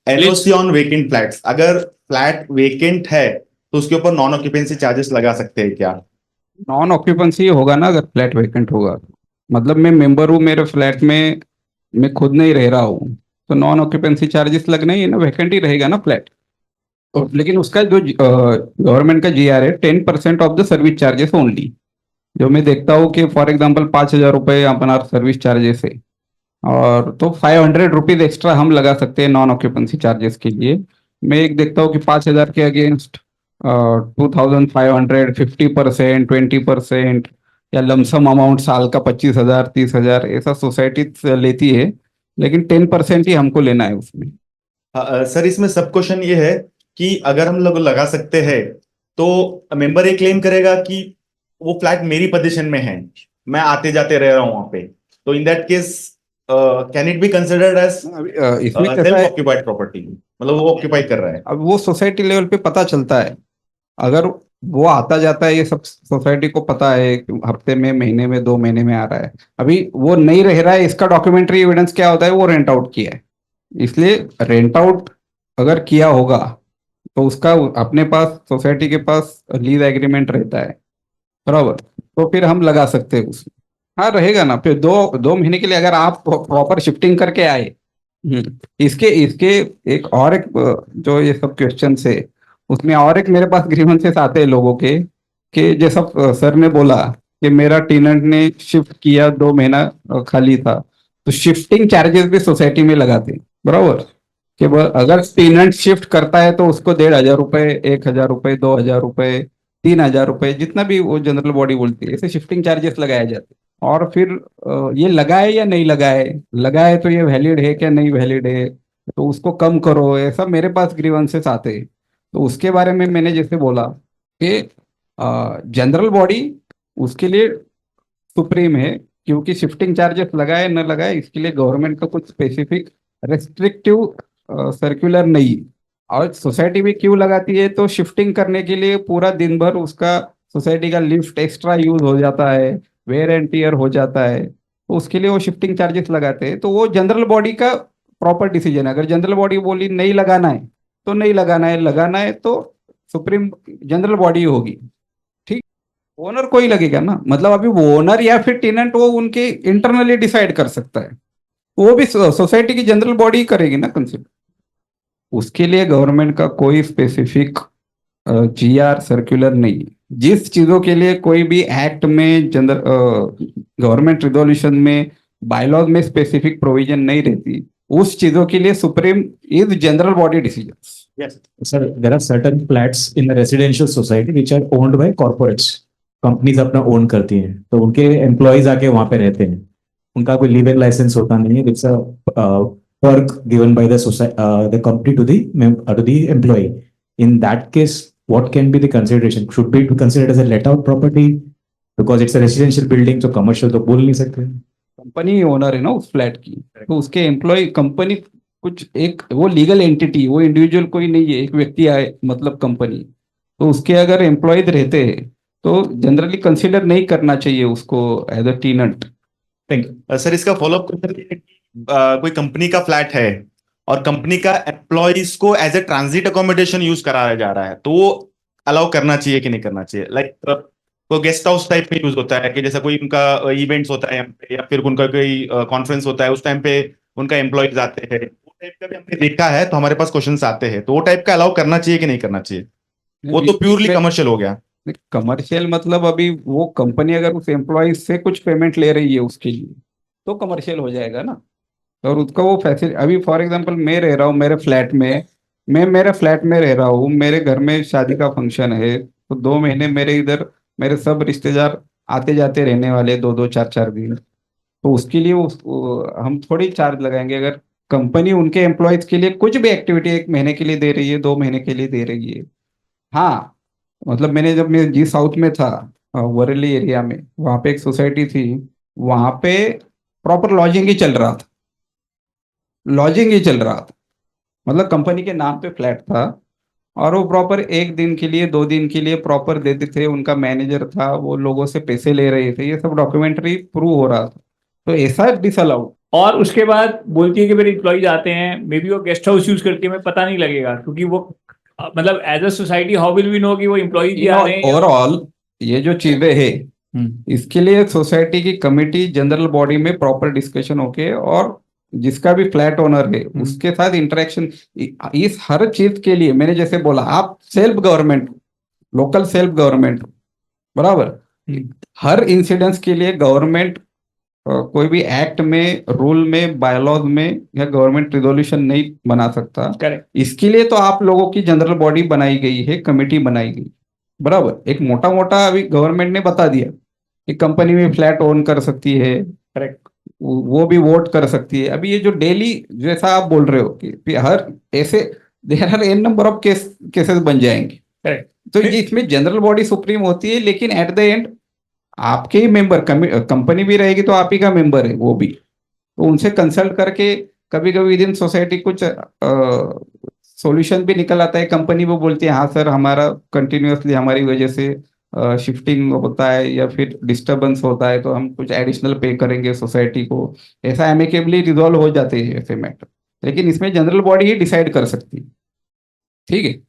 NOC on vacant flats, अगर flat vacant है तो उसके ऊपर नॉन ऑक्यूपेंसी चार्जेस लगा सकते हैं क्या? नॉन ऑक्यूपेंसी होगा ना अगर फ्लैट वैकेंट होगा। मतलब मैं मेंबर हूँ, मेरे फ्लैट में मैं खुद नहीं रह रहा हूँ, तो नॉन ऑक्यूपेंसी चार्जेस लगना ही है ना, वैकेंट ही रहेगा ना फ्लैट। लेकिन उसका जो गवर्नमेंट का जीआर है, 10% of the service charges only. जो मैं देखता हूँ कि फॉर एग्जाम्पल 5,000 रुपये अपना सर्विस चार्जेस है, और तो 500 रुपीज एक्स्ट्रा हम लगा सकते हैं नॉन ऑक्यूपेंसी चार्जेस के लिए। मैं एक देखता हूँ कि 5,000 के अगेंस्ट 2,500, 50%, 20%, या लमसम अमाउंट साल का 25,000, 30,000 ऐसा सोसाइटी लेती है। लेकिन 10% ही हमको लेना है उसमें। सर इसमें सब क्वेश्चन ये है कि अगर हम लोग लगा सकते हैं तो मेंबर ये क्लेम करेगा कि वो फ्लैट मेरी पोजीशन में है, मैं आते जाते रह रहा हूं वहां पे, तो in that case can it be considered as इसमें कैसा सेल्फ है, ऑक्यूपाइड प्रॉपर्टी, मतलब वो ऑक्यूपाई कर रहा है? अब वो सोसाइटी लेवल पे पता चलता है। अगर वो आता जाता है, ये सब सोसाइटी को पता है कि हफ्ते में, महीने में, 2 महीने में आ रहा है। अभी वो नहीं रह रहा है, इसका डॉक्यूमेंट्री एविडेंस क्या होता है, वो रेंट आउट किया है। इसलिए रेंट आउट अगर किया होगा तो उसका अपने पास, सोसाइटी के पास लीज एग्रीमेंट रहता है, बराबर। तो फिर हम लगा सकते हैं उसमें। हाँ रहेगा ना, फिर 2 2 महीने के लिए अगर आप प्रॉपर शिफ्टिंग करके आए। इसके इसके एक और एक जो ये सब क्वेश्चन है, उसमें और एक मेरे पास ग्रीवेंसेस आते हैं लोगों के, कि जैसा सर ने बोला कि मेरा टेनेंट ने शिफ्ट किया, 2 महीना खाली था, तो शिफ्टिंग चार्जेस भी सोसाइटी में लगाते हैं, बराबर। कि अगर टेनेंट शिफ्ट करता है तो उसको 1,500 रुपए, 1,000 रुपए, 2,000 रुपए, 3,000 रुपए, जितना भी वो जनरल बॉडी बोलती है, ऐसे शिफ्टिंग चार्जेस लगाए जाते हैं। और फिर ये लगाए या नहीं लगाए, लगाए तो ये वैलिड है क्या नहीं वैलिड है, तो उसको कम करो, ऐसा मेरे पास ग्रीवेंसेस आते हैं। तो उसके बारे में मैंने जैसे बोला कि जनरल बॉडी उसके लिए सुप्रीम है, क्योंकि शिफ्टिंग चार्जेस लगाए न लगाए इसके लिए गवर्नमेंट का कुछ स्पेसिफिक रेस्ट्रिक्टिव सर्कुलर नहीं है। और सोसाइटी भी क्यों लगाती है, तो शिफ्टिंग करने के लिए पूरा दिन भर उसका, सोसाइटी का लिफ्ट एक्स्ट्रा यूज हो जाता है, वेयर एंड टीयर हो जाता है, तो उसके लिए वो शिफ्टिंग चार्जेस लगाते हैं। तो वो जनरल बॉडी का प्रॉपर डिसीजन है। अगर जनरल बॉडी बोली नहीं लगाना है तो नहीं लगाना है, लगाना है तो सुप्रीम जनरल बॉडी होगी। ठीक। ओनर को ही लगेगा ना, मतलब अभी वो ओनर या फिर टेनेंट वो उनके इंटरनली डिसाइड कर सकता है, वो भी सोसाइटी की जनरल बॉडी करेगी ना कंसिडर। उसके लिए गवर्नमेंट का कोई स्पेसिफिक जीआर सर्कुलर नहीं है। जिस चीजों के लिए कोई भी एक्ट में, जनरल गवर्नमेंट रिजोल्यूशन में, बायलॉज में स्पेसिफिक प्रोविजन नहीं रहती, उस चीजों के लिए supreme is general body decision. Yes. Sir, there are certain flats in the residential society which are owned by corporates. Companies अपना ओन करती हैं, तो उनके एम्प्लॉयज आके वहां पे रहते हैं। उनका कोई लीव इन लाइसेंस होता नहीं है। It's a perk given by the company to the employ. In that case what can be the consideration? Should be considered as a let out property? Because it's a residential building, तो commercial तो बोल नहीं सकते। Company owner है ना उस flat की, तो उसके एम्प्लॉय कंपनी, कुछ एक वो लीगल एंटिटी, वो इंडिविजुअल कोई नहीं है, एक व्यक्ति आए मतलब कंपनी। तो उसके अगर एम्प्लॉयज रहते हैं तो जनरली कंसीडर नहीं करना चाहिए उसको as a tenant. Thank you sir. इसका फॉलोअप क्वेश्चन ये है कि कोई कंपनी का फ्लैट है और कंपनी का एम्प्लॉयज को as a transit accommodation use कराया जा रहा है, तो वो अलाउ करना चाहिए कि नहीं करना चाहिए? लाइक वो गेस्ट हाउस टाइप में यूज होता है कि जैसा कोई उनका इवेंट्स होता है यहाँ पे, या फिर उनका कोई कॉन्फ्रेंस होता है, उस टाइम पे उनका एम्प्लॉयज आते हैं, वो टाइप का भी हमने देखा है, तो हमारे पास क्वेश्चंस आते हैं, तो वो टाइप का अलाउ करना चाहिए कि नहीं करना चाहिए? वो तो प्योरली कमर्शियल हो गया। कमर्शियल मतलब अभी वो कंपनी अगर उस एम्प्लॉय से कुछ पेमेंट ले रही है उसके लिए, तो कमर्शियल हो जाएगा ना। और उसका वो फैसिलिटी, अभी फॉर एग्जांपल मैं रह रहा हूँ मेरे फ्लैट में, मैं मेरे फ्लैट में रह रहा हूँ, मेरे घर में शादी का फंक्शन है, तो 2 महीने मेरे इधर मेरे सब रिश्तेदार आते जाते रहने वाले, 2 2 4 4 दिन। तो उसके लिए हम थोड़ी चार्ज लगाएंगे। अगर कंपनी उनके एम्प्लॉयज के लिए कुछ भी एक्टिविटी 1 महीने के लिए दे रही है, 2 महीने के लिए दे रही है। हाँ, मतलब मैंने जब मैं जी साउथ में था, वरेली एरिया में, वहां पे एक सोसाइटी थी, वहां पे प्रॉपर लॉजिंग ही चल रहा था, लॉजिंग ही चल रहा था। मतलब कंपनी के नाम पे फ्लैट था, और वो प्रॉपर 1 दिन के लिए, 2 दिन के लिए प्रॉपर देते थे। उनका मैनेजर था, वो लोगों से पैसे ले रहे थे, ये सब डॉक्यूमेंट्री प्रूव हो रहा था। तो ऐसा डिसअलाउड, और उसके बाद बोलती है कि मेरे इम्प्लॉइज आते हैं, मे बी वो गेस्ट हाउस यूज करती है, हमें पता नहीं लगेगा, क्योंकि वो मतलब as a society how will we know कि वो इम्प्लॉइज भी आ रहे हैं। ओवरऑल ये जो चीजें है इसके लिए सोसाइटी की कमेटी जनरल बॉडी में प्रॉपर डिस्कशन होके, और जिसका भी फ्लैट ओनर है उसके साथ इंटरेक्शन, इस हर चीज के लिए मैंने जैसे बोला, आप self government, local self government, बराबर, हर इंसिडेंस के लिए गवर्नमेंट कोई भी एक्ट में, रूल में, बायलॉज में या गवर्नमेंट रिजोल्यूशन नहीं बना सकता। करेक्ट। इसके लिए तो आप लोगों की जनरल बॉडी बनाई गई है, कमेटी बनाई गई, बराबर। एक मोटा मोटा अभी गवर्नमेंट ने बता दिया कि कंपनी में फ्लैट ओन कर सकती है, करेक्ट। वो भी वोट कर सकती है। अभी ये जो डेली, जैसा आप बोल रहे हो कि हर ऐसे there are an number of cases बन जाएंगे, करेक्ट। तो ये इसमें जनरल बॉडी सुप्रीम होती है, लेकिन एट द एंड आपके ही मेंबर, कंपनी भी रहेगी तो आप ही का मेंबर है वो भी, तो उनसे कंसल्ट करके कभी कभी विद इन सोसाइटी कुछ सॉल्यूशन भी निकल आता है। कंपनी वो बोलती है हाँ सर, हमारा कंटिन्यूअसली हमारी वजह से शिफ्टिंग होता है या फिर डिस्टरबेंस होता है, तो हम कुछ एडिशनल पे करेंगे सोसाइटी को, ऐसा एमिकेबली रिजॉल्व हो जाते हैं ऐसे मैटर। लेकिन इसमें जनरल बॉडी ही डिसाइड कर सकती है, ठीक है।